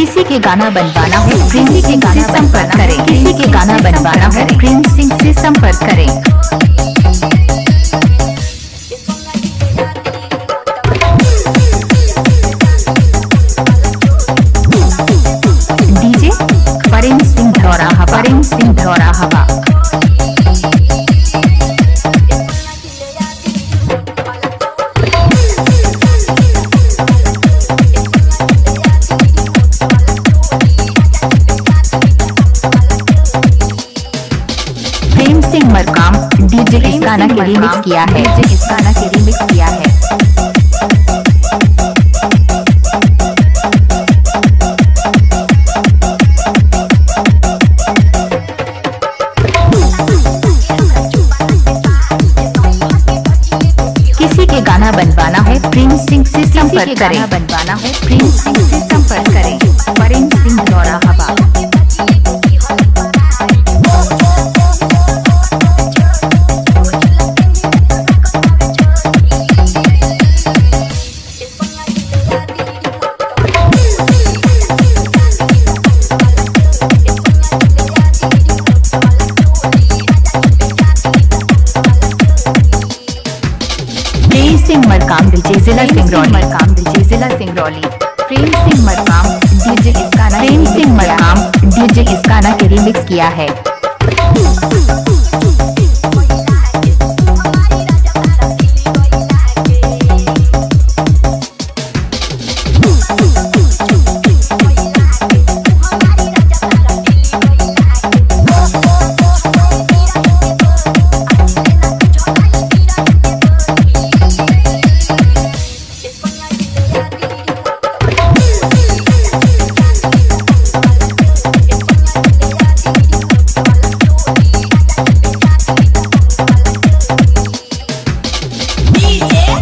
किसी के गाना बनवाना है प्रिंस सिंह से संपर्क करें। किसी के गाना बनवाना है प्रिंस सिंह से संपर्क करें। DJ Prince Singh Dhauraha. Prince Singh Dhauraha. Singh Markam DJ इस गाना के रीमिक्स किया है। डीजे इस गाना के रीमिक्स किया है। किसी के गाना बनवाना है प्रिंस सिंह से संपर्क करें। बनवाना है प्रिंस सिंह से संपर्क करें। प्रिंस सिंह धौराहा। सिंह मरकाम डीजे जिला सिंगरौली। मरकाम डीजे जिला सिंगरौली। प्रेम सिंह मरकाम डीजे इस गाना। प्रेम सिंह मरकाम डीजे इस गाना के रीमिक्स किया है।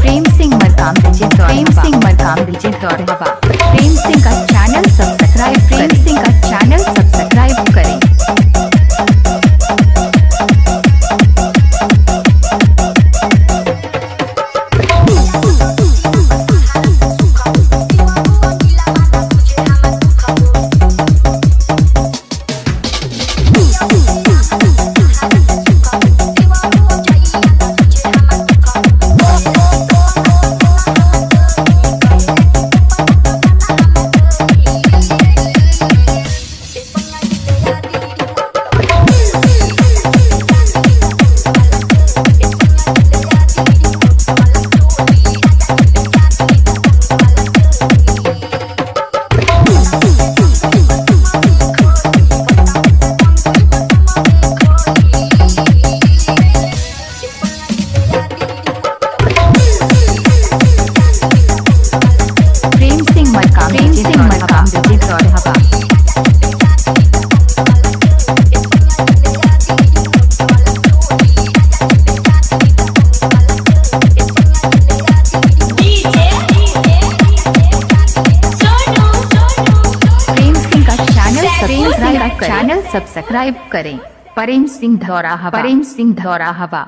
प्रेम सिंह मरकाम डीजे धौराहा। प्रेम सिंह का चैनल सब्सक्राइब। प्रेम सिंह का चैनल सब्सक्राइब करें। चैनल सब्सक्राइब करें। प्रेम सिंह धौराहा। प्रेम सिंह धौराहा।